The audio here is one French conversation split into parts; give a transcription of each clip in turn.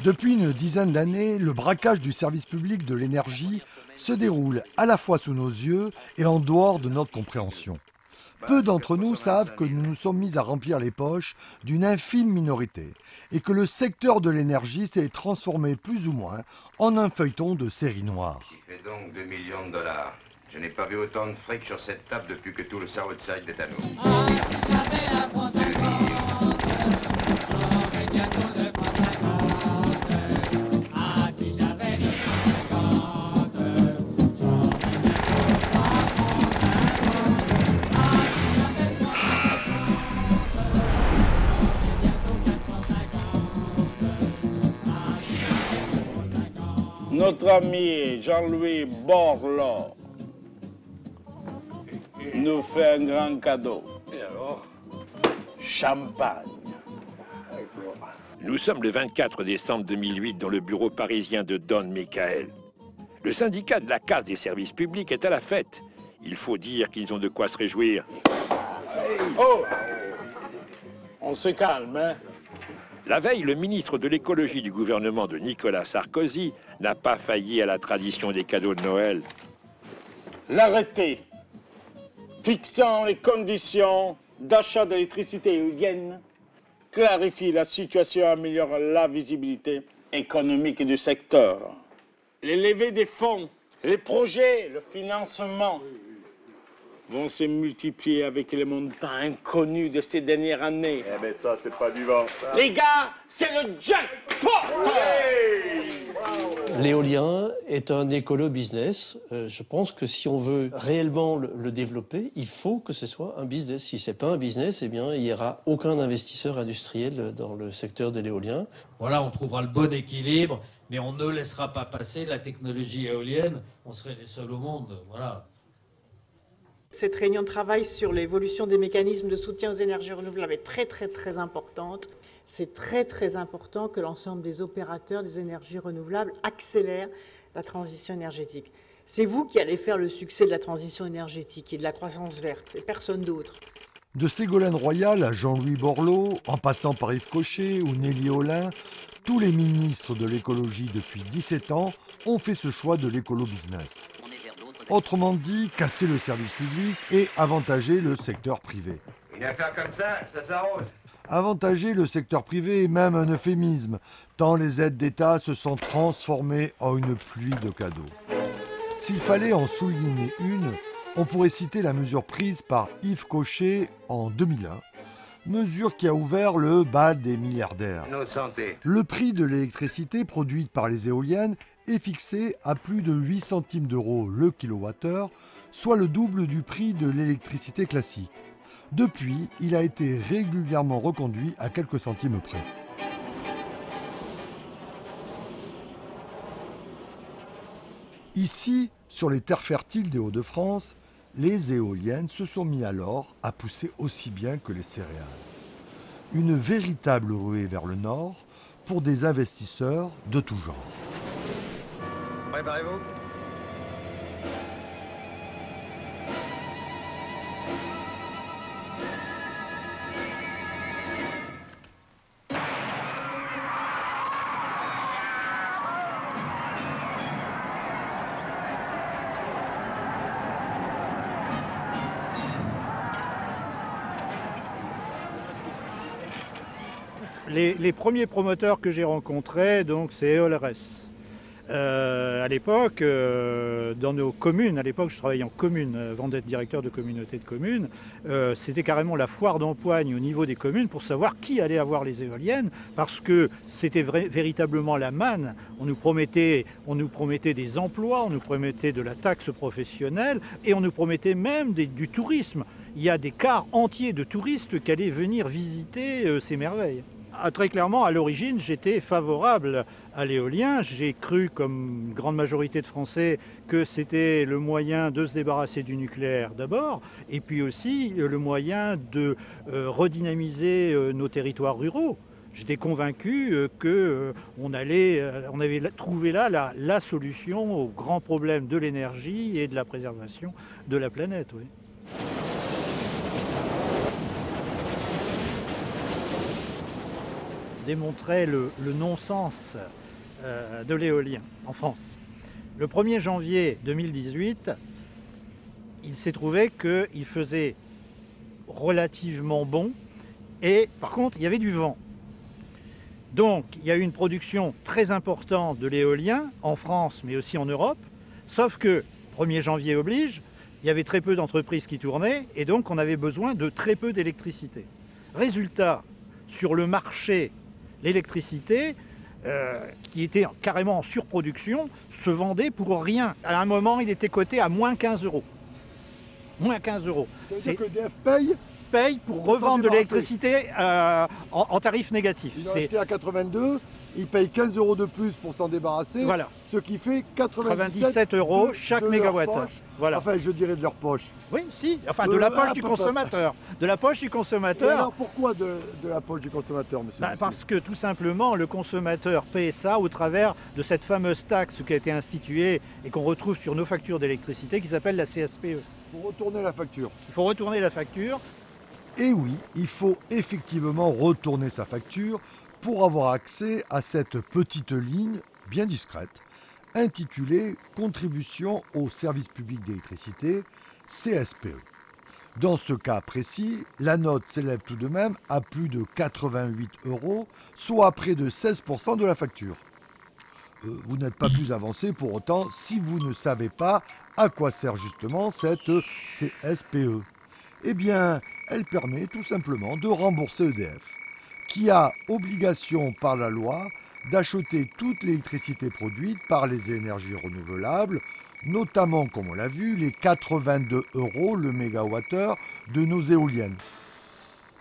Depuis une dizaine d'années, le braquage du service public de l'énergie se déroule à la fois sous nos yeux et en dehors de notre compréhension. Peu d'entre nous savent que nous nous sommes mis à remplir les poches d'une infime minorité et que le secteur de l'énergie s'est transformé plus ou moins en un feuilleton de série noire. Qui fait donc 2 millions de dollars. Je n'ai pas vu autant de fric sur cette table depuis que tout le Southside est à nous. Notre ami Jean-Louis Borloo nous fait un grand cadeau. Et alors? Champagne. Nous sommes le 24 décembre 2008 dans le bureau parisien de Don Michael. Le syndicat de la casse des services publics est à la fête. Il faut dire qu'ils ont de quoi se réjouir. Oh! On se calme, hein? La veille, le ministre de l'écologie du gouvernement de Nicolas Sarkozy n'a pas failli à la tradition des cadeaux de Noël. L'arrêté fixant les conditions d'achat d'électricité éolienne clarifie la situation et améliore la visibilité économique du secteur. Les levées des fonds, les projets, le financement vont se multiplier avec les montants inconnus de ces dernières années. Eh ben ça, c'est pas du vent. Les gars, c'est le jackpot! L'éolien est un écolo-business. Je pense que si on veut réellement le développer, il faut que ce soit un business. Si c'est pas un business, eh bien, il n'y aura aucun investisseur industriel dans le secteur de l'éolien. Voilà, on trouvera le bon équilibre, mais on ne laissera pas passer la technologie éolienne. On serait les seuls au monde, voilà. Cette réunion de travail sur l'évolution des mécanismes de soutien aux énergies renouvelables est très importante. C'est très important que l'ensemble des opérateurs des énergies renouvelables accélèrent la transition énergétique. C'est vous qui allez faire le succès de la transition énergétique et de la croissance verte, et personne d'autre. De Ségolène Royal à Jean-Louis Borloo, en passant par Yves Cochet ou Nelly Olin, tous les ministres de l'écologie depuis 17 ans ont fait ce choix de l'écolo-business. Autrement dit, casser le service public et avantager le secteur privé. Une affaire comme ça s'arrose. Avantager le secteur privé est même un euphémisme, tant les aides d'État se sont transformées en une pluie de cadeaux. S'il fallait en souligner une, on pourrait citer la mesure prise par Yves Cochet en 2001, mesure qui a ouvert le bal des milliardaires. Nos santé. Le prix de l'électricité produite par les éoliennes est fixé à plus de 8 centimes d'euros le kilowattheure, soit le double du prix de l'électricité classique. Depuis, il a été régulièrement reconduit à quelques centimes près. Ici, sur les terres fertiles des Hauts-de-France, les éoliennes se sont mis alors à pousser aussi bien que les céréales. Une véritable ruée vers le nord pour des investisseurs de tout genre. Préparez-vous. Les premiers promoteurs que j'ai rencontrés, donc, c'est EOLRS. À l'époque, dans nos communes, à l'époque je travaillais en commune, avant d'être directeur de communauté de communes, c'était carrément la foire d'empoigne au niveau des communes pour savoir qui allait avoir les éoliennes, parce que c'était véritablement la manne. On nous promettait des emplois, on nous promettait de la taxe professionnelle et on nous promettait même du tourisme. Il y a des quarts entiers de touristes qui allaient venir visiter ces merveilles. Très clairement, à l'origine, j'étais favorable à l'éolien. J'ai cru, comme une grande majorité de Français, que c'était le moyen de se débarrasser du nucléaire d'abord, et puis aussi le moyen de redynamiser nos territoires ruraux. J'étais convaincu qu'on avait trouvé là la solution au grand problème de l'énergie et de la préservation de la planète. Oui. démontrait le non-sens de l'éolien en France. Le 1er janvier 2018, il s'est trouvé qu'il faisait relativement bon et par contre, il y avait du vent. Donc, il y a eu une production très importante de l'éolien en France, mais aussi en Europe, sauf que 1er janvier oblige, il y avait très peu d'entreprises qui tournaient et donc on avait besoin de très peu d'électricité. Résultat, sur le marché, l'électricité, qui était carrément en surproduction, se vendait pour rien. À un moment, il était coté à moins 15 €. Moins 15 €. C'est-à-dire que EDF paye pour revendre de l'électricité en tarif négatif. Ils ont acheté à 82, ils payent 15 € de plus pour s'en débarrasser, voilà. Ce qui fait 97 € chaque mégawattheure. Voilà. Enfin, je dirais de leur poche. Oui, si, enfin de la poche du consommateur. De la poche du consommateur. Et alors pourquoi de la poche du consommateur, monsieur? Parce que tout simplement, le consommateur paie ça au travers de cette fameuse taxe qui a été instituée et qu'on retrouve sur nos factures d'électricité qui s'appelle la CSPE. Il faut retourner la facture. Il faut retourner la facture. Et oui, il faut effectivement retourner sa facture pour avoir accès à cette petite ligne bien discrète intitulée Contribution au service public d'électricité, CSPE. Dans ce cas précis, la note s'élève tout de même à plus de 88 €, soit près de 16% de la facture. Vous n'êtes pas plus avancé pour autant si vous ne savez pas à quoi sert justement cette CSPE. Eh bien, elle permet tout simplement de rembourser EDF, qui a obligation par la loi d'acheter toute l'électricité produite par les énergies renouvelables, notamment, comme on l'a vu, les 82 € le mégawattheure de nos éoliennes.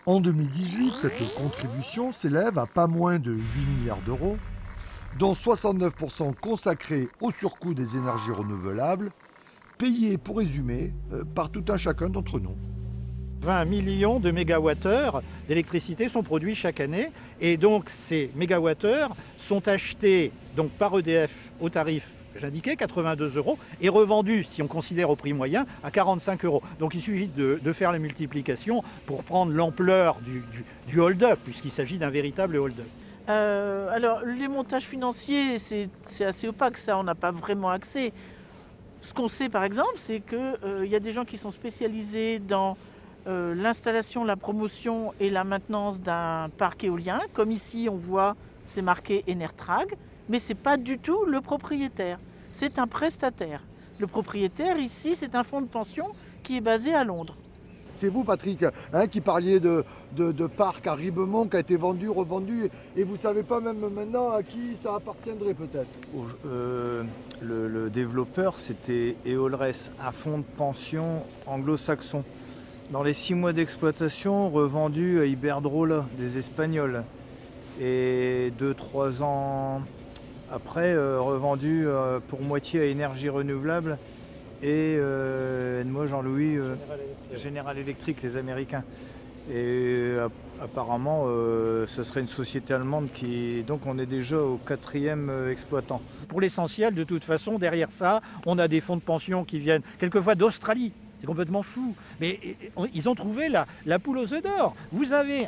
En 2018, cette contribution s'élève à pas moins de 8 milliards d'euros, dont 69% consacrés au surcoût des énergies renouvelables, payés, pour résumer, par tout un chacun d'entre nous. 20 millions de mégawattheures d'électricité sont produits chaque année et donc ces mégawattheures sont achetés donc par EDF au tarif, j'indiquais, 82 € et revendus, si on considère au prix moyen, à 45 €. Donc il suffit de faire la multiplication pour prendre l'ampleur du hold-up, puisqu'il s'agit d'un véritable hold-up. Alors les montages financiers, c'est assez opaque, ça on n'a pas vraiment accès. Ce qu'on sait par exemple, c'est qu'il y a des gens qui sont spécialisés dans l'installation, la promotion et la maintenance d'un parc éolien. Comme ici, on voit, c'est marqué Enertrag, mais ce n'est pas du tout le propriétaire. C'est un prestataire. Le propriétaire, ici, c'est un fonds de pension qui est basé à Londres. C'est vous, Patrick, qui parliez de parc à Ribemont qui a été vendu, revendu, et vous ne savez pas même maintenant à qui ça appartiendrait peut-être. Le développeur, c'était Eolres, un fonds de pension anglo-saxon. Dans les 6 mois d'exploitation, revendu à Iberdrola, des Espagnols. Et 2-3 ans après, revendu pour moitié à Énergie Renouvelable et moi Jean-Louis, General Electric, les Américains. Et apparemment, ce serait une société allemande qui... Donc on est déjà au 4e exploitant. Pour l'essentiel, de toute façon, derrière ça, on a des fonds de pension qui viennent quelquefois d'Australie. C'est complètement fou. Mais ils ont trouvé la poule aux œufs d'or. Vous avez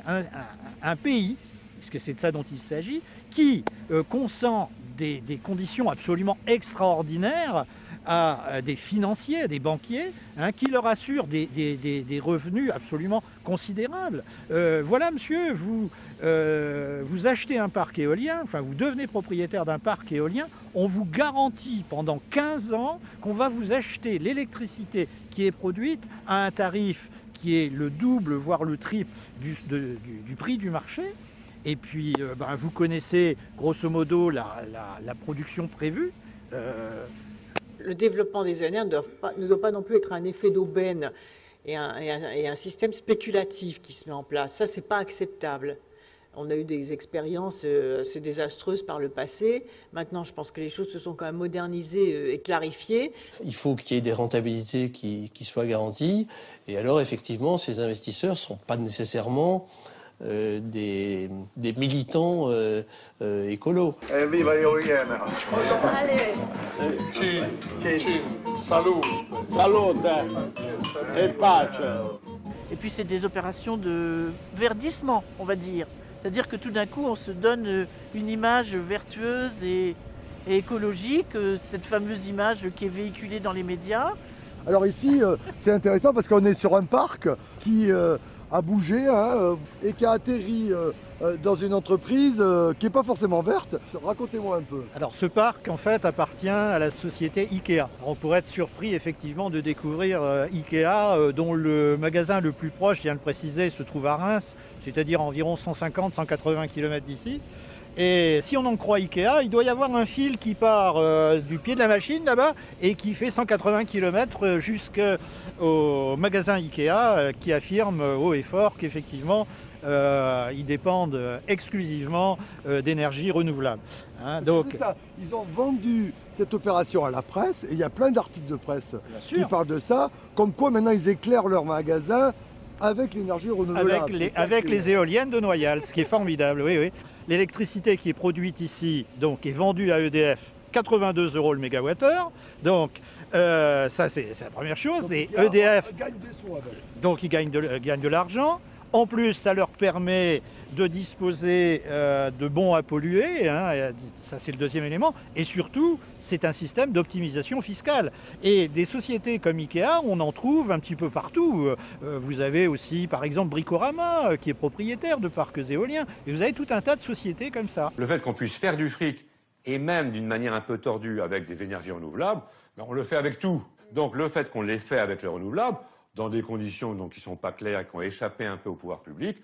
un pays, puisque c'est de ça dont il s'agit, qui consent des conditions absolument extraordinaires à des financiers, à des banquiers, qui leur assurent des revenus absolument considérables. Voilà, monsieur, vous achetez un parc éolien, enfin vous devenez propriétaire d'un parc éolien, on vous garantit pendant 15 ans qu'on va vous acheter l'électricité qui est produite à un tarif qui est le double, voire le triple du prix du marché. Et puis, vous connaissez grosso modo la production prévue. Le développement des énergies ne doit pas non plus être un effet d'aubaine et un système spéculatif qui se met en place. Ça, c'est pas acceptable. On a eu des expériences assez désastreuses par le passé. Maintenant, je pense que les choses se sont quand même modernisées et clarifiées. Il faut qu'il y ait des rentabilités qui soient garanties. Et alors, effectivement, ces investisseurs ne sont pas nécessairement des militants écolos. Viva l'éolienne! Allez! Salute! Salute! Et pace! Et puis c'est des opérations de verdissement, on va dire. C'est-à-dire que tout d'un coup, on se donne une image vertueuse et écologique, cette fameuse image qui est véhiculée dans les médias. Alors ici, c'est intéressant parce qu'on est sur un parc qui a bougé et qui a atterri dans une entreprise qui n'est pas forcément verte. Racontez-moi un peu. Alors ce parc en fait appartient à la société Ikea. Alors, on pourrait être surpris effectivement de découvrir Ikea dont le magasin le plus proche, je viens de le préciser, se trouve à Reims, c'est-à-dire environ 150-180 km d'ici. Et si on en croit Ikea, il doit y avoir un fil qui part du pied de la machine là-bas et qui fait 180 km jusqu'au magasin Ikea qui affirme haut et fort qu'effectivement ils dépendent exclusivement d'énergie renouvelable. Donc, c'est ça. Ils ont vendu cette opération à la presse et il y a plein d'articles de presse qui parlent de ça, comme quoi maintenant ils éclairent leur magasin avec l'énergie renouvelable. Avec les éoliennes de Noyal, ce qui est formidable, oui, oui. L'électricité qui est produite ici donc, est vendue à EDF 82 € le mégawattheure. Donc ça c'est la première chose. Donc, et EDF gagne des sous avec. Donc ils gagnent de l'argent. En plus, ça leur permet de disposer de bons à polluer, ça c'est le deuxième élément, et surtout, c'est un système d'optimisation fiscale. Et des sociétés comme Ikea, on en trouve un petit peu partout. Vous avez aussi, par exemple, Bricorama, qui est propriétaire de parcs éoliens, et vous avez tout un tas de sociétés comme ça. Le fait qu'on puisse faire du fric, et même d'une manière un peu tordue avec des énergies renouvelables, on le fait avec tout. Donc le fait qu'on les fait avec les renouvelables, dans des conditions qui ne sont pas claires et qui ont échappé un peu au pouvoir public,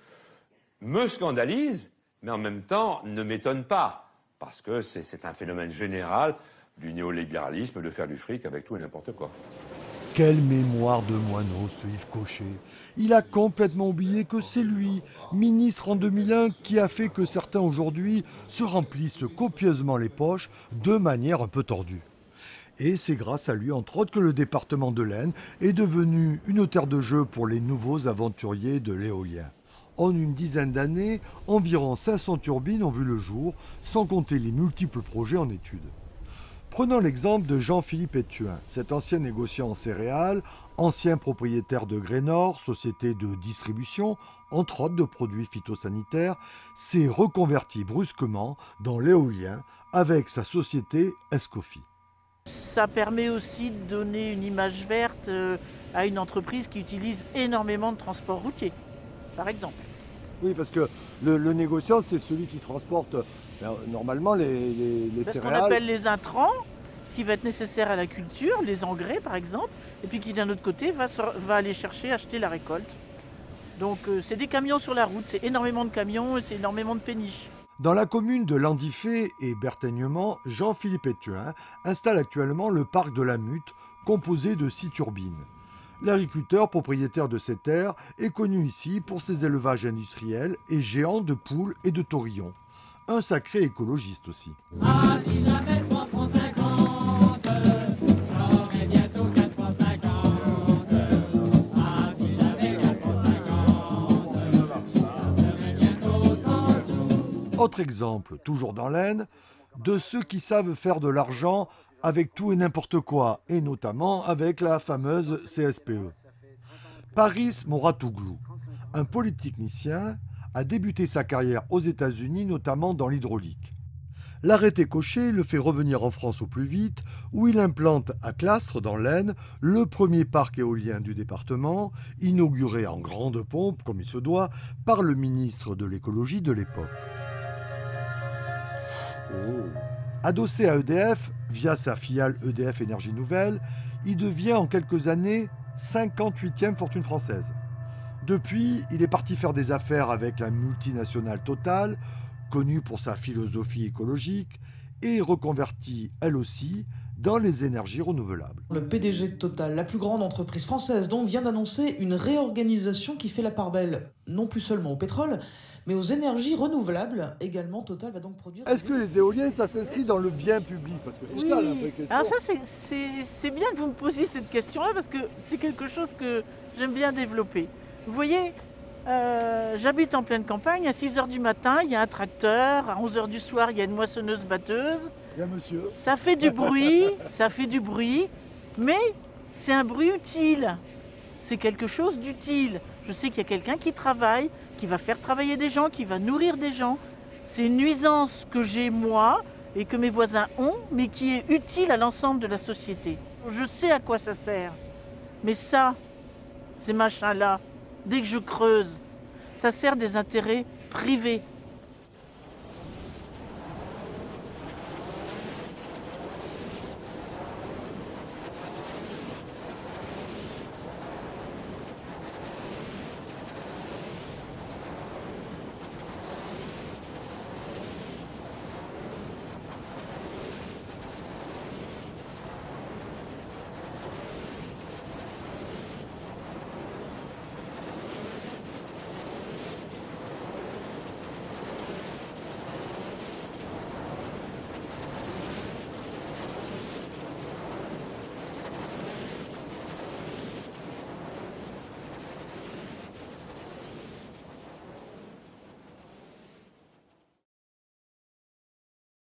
me scandalise, mais en même temps ne m'étonne pas, parce que c'est un phénomène général du néolibéralisme de faire du fric avec tout et n'importe quoi. Quelle mémoire de moineau ce Yves Cochet. Il a complètement oublié que c'est lui, ministre en 2001, qui a fait que certains aujourd'hui se remplissent copieusement les poches de manière un peu tordue. Et c'est grâce à lui, entre autres, que le département de l'Aisne est devenu une terre de jeu pour les nouveaux aventuriers de l'éolien. En une dizaine d'années, environ 500 turbines ont vu le jour, sans compter les multiples projets en étude. Prenons l'exemple de Jean-Philippe Ethuin, cet ancien négociant en céréales, ancien propriétaire de Grénor, société de distribution, entre autres de produits phytosanitaires, s'est reconverti brusquement dans l'éolien avec sa société Escoffi. Ça permet aussi de donner une image verte à une entreprise qui utilise énormément de transport routier, par exemple. Oui, parce que le négociant, c'est celui qui transporte normalement les céréales. Ce qu'on appelle les intrants, ce qui va être nécessaire à la culture, les engrais par exemple, et puis qui d'un autre côté va aller chercher, acheter la récolte. Donc c'est des camions sur la route, c'est énormément de camions et c'est énormément de péniches. Dans la commune de Landifay et Bertheignement, Jean-Philippe Ethuin installe actuellement le parc de la Mutte, composé de 6 turbines. L'agriculteur propriétaire de ces terres est connu ici pour ses élevages industriels et géants de poules et de taurillons. Un sacré écologiste aussi. Autre exemple, toujours dans l'Aisne, de ceux qui savent faire de l'argent avec tout et n'importe quoi, et notamment avec la fameuse CSPE. Paris Moratoglou, un polytechnicien, a débuté sa carrière aux États-Unis, notamment dans l'hydraulique. L'arrêté Cochet le fait revenir en France au plus vite, où il implante à Clastres, dans l'Aisne, le premier parc éolien du département, inauguré en grande pompe, comme il se doit, par le ministre de l'écologie de l'époque. Adossé à EDF, via sa filiale EDF Énergie Nouvelle, il devient en quelques années 58e fortune française. Depuis, il est parti faire des affaires avec la multinationale Total, connue pour sa philosophie écologique, et reconverti, elle aussi, dans les énergies renouvelables. Le PDG de Total, la plus grande entreprise française, donc, vient d'annoncer une réorganisation qui fait la part belle, non plus seulement au pétrole, mais aux énergies renouvelables. Également, Total va donc produire... Est-ce que les éoliennes, ça s'inscrit dans le bien public? Parce que c'est ça la vraie question. Alors ça, c'est bien que vous me posiez cette question-là, parce que c'est quelque chose que j'aime bien développer. Vous voyez, j'habite en pleine campagne, à 6 h du matin, il y a un tracteur, à 11 h du soir, il y a une moissonneuse-batteuse. Il y a monsieur. Ça fait du bruit, mais c'est un bruit utile. c'est quelque chose d'utile. Je sais qu'il y a quelqu'un qui travaille, qui va faire travailler des gens, qui va nourrir des gens. C'est une nuisance que j'ai moi et que mes voisins ont, mais qui est utile à l'ensemble de la société. Je sais à quoi ça sert. Mais ça, ces machins-là, dès que je creuse, ça sert des intérêts privés.